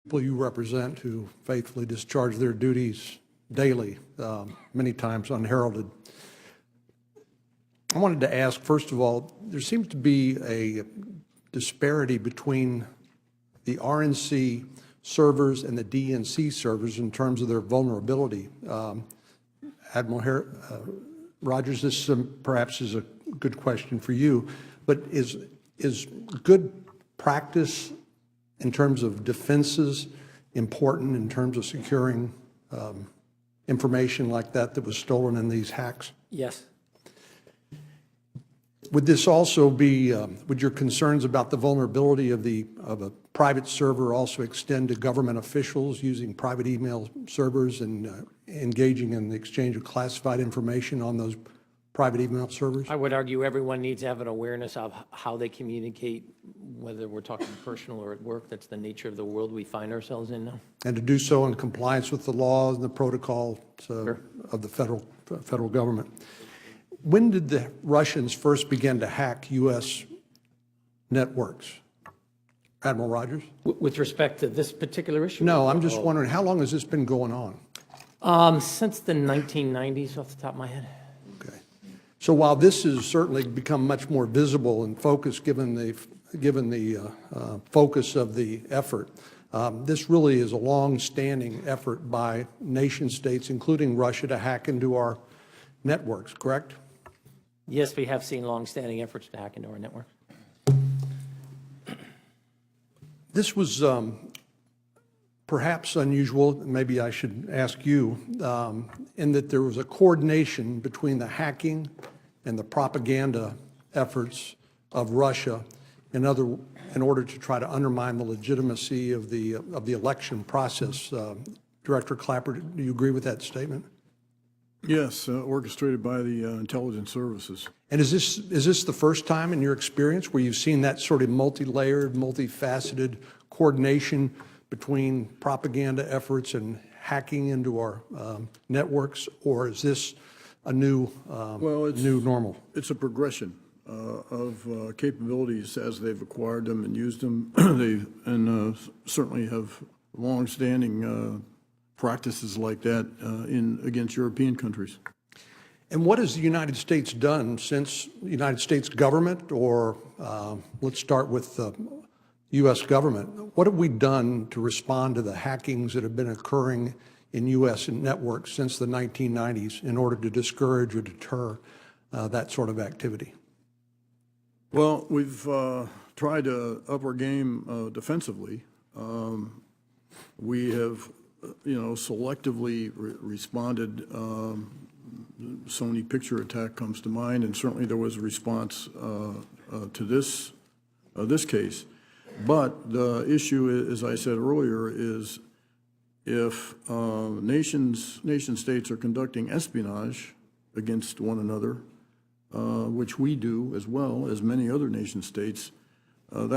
people you represent who faithfully discharge their duties daily, many times unheralded. I wanted to ask, first of all, there seems to be a disparity between the RNC servers and the DNC servers in terms of their vulnerability. Admiral Rogers, this perhaps is a good question for you, but is good practice in terms of defenses important in terms of securing information like that was stolen in these hacks? Yes. Would this also be, would your concerns about the vulnerability of a private server also extend to government officials using private email servers and engaging in the exchange of classified information on those private email servers? I would argue everyone needs to have an awareness of how they communicate, whether we're talking personal or at work. That's the nature of the world we find ourselves in now. And to do so in compliance with the laws and the protocols of the federal government. When did the Russians first begin to hack U.S. networks? Admiral Rogers? With respect to this particular issue? No, I'm just wondering, how long has this been going on? Since the 1990s, off the top of my head. Okay. So while this has certainly become much more visible and focused given the focus of the effort, this really is a long-standing effort by nation states, including Russia, to hack into our networks, correct? Yes, we have seen long-standing efforts to hack into our network. This was perhaps unusual, maybe I should ask you, in that there was a coordination between the hacking and the propaganda efforts of Russia in order to try to undermine the legitimacy of the election process. Director Clapper, do you agree with that statement? Yes, orchestrated by the intelligence services. And is this the first time in your experience where you've seen that sort of multi-layered, multifaceted coordination between propaganda efforts and hacking into our networks, or is this a new new normal? It's a progression of capabilities as they've acquired them and used them. They certainly have long-standing practices like that against European countries. And what has the United States done since the United States government, or let's start with the U.S. government, what have we done to respond to the hackings that have been occurring in U.S. networks since the 1990s in order to discourage or deter that sort of activity? Well, we've tried to up our game defensively. We have selectively responded. Sony picture attack comes to mind, and certainly there was a response to this case. But the issue, as I said earlier, is if nation states are conducting espionage against one another, which we do as well as many other nation states, and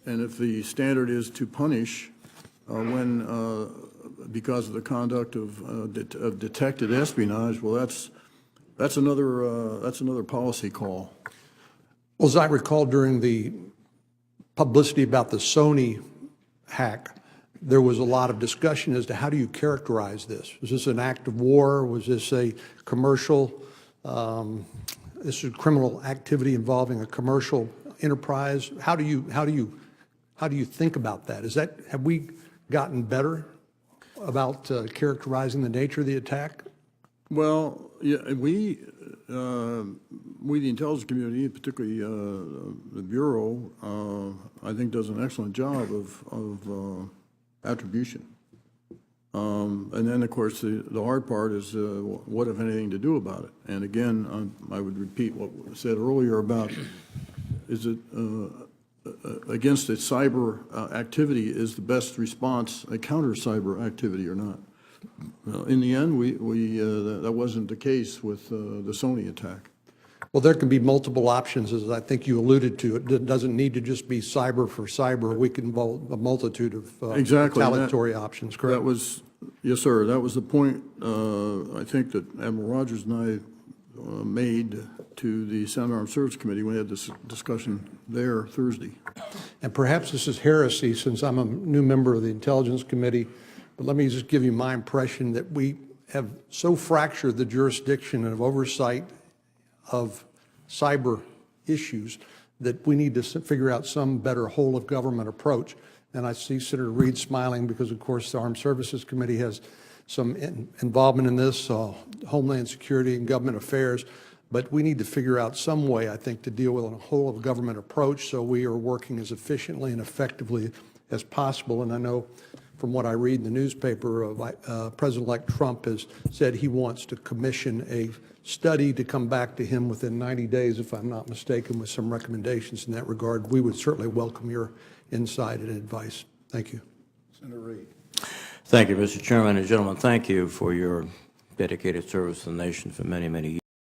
if the standard is to punish because of the conduct of detected espionage, well, that's another policy call. Well, as I recall, during the publicity about the Sony hack, there was a lot of discussion as to how do you characterize this? Was this an act of war? Was this a commercial? This is criminal activity involving a commercial enterprise. How do you think about that? Have we gotten better about characterizing the nature of the attack? Well, yeah, we the intelligence community, particularly the Bureau, I think does an excellent job of attribution. And then, of course, the hard part is what, if anything, to do about it. And again, I would repeat what was said earlier about is it against its cyber activity is the best response a counter cyber activity or not? In the end, that wasn't the case with the Sony attack. Well, there can be multiple options, as I think you alluded to. It doesn't need to just be cyber for cyber. We can involve a multitude of retaliatory options, correct? Yes, sir. That was the point I think that Admiral Rogers and I made to the Senate Armed Services Committee. We had this discussion there Thursday. And perhaps this is heresy since I'm a new member of the Intelligence Committee, but let me just give you my impression that we have so fractured the jurisdiction of oversight of cyber issues that we need to figure out some better whole of government approach. And I see Senator Reid smiling because, of course, the Armed Services Committee has some involvement in this, Homeland Security and Government Affairs. But we need to figure out some way, I think, to deal with a whole of government approach so we are working as efficiently and effectively as possible. And I know from what I read in the newspaper, President-elect Trump has said he wants to commission a study to come back to him within 90 days, if I'm not mistaken, with some recommendations in that regard. We would certainly welcome your insight and advice. Thank you. Senator Reid. Thank you, Mr. Chairman. And gentlemen, thank you for your dedicated service to the nation for many, many years.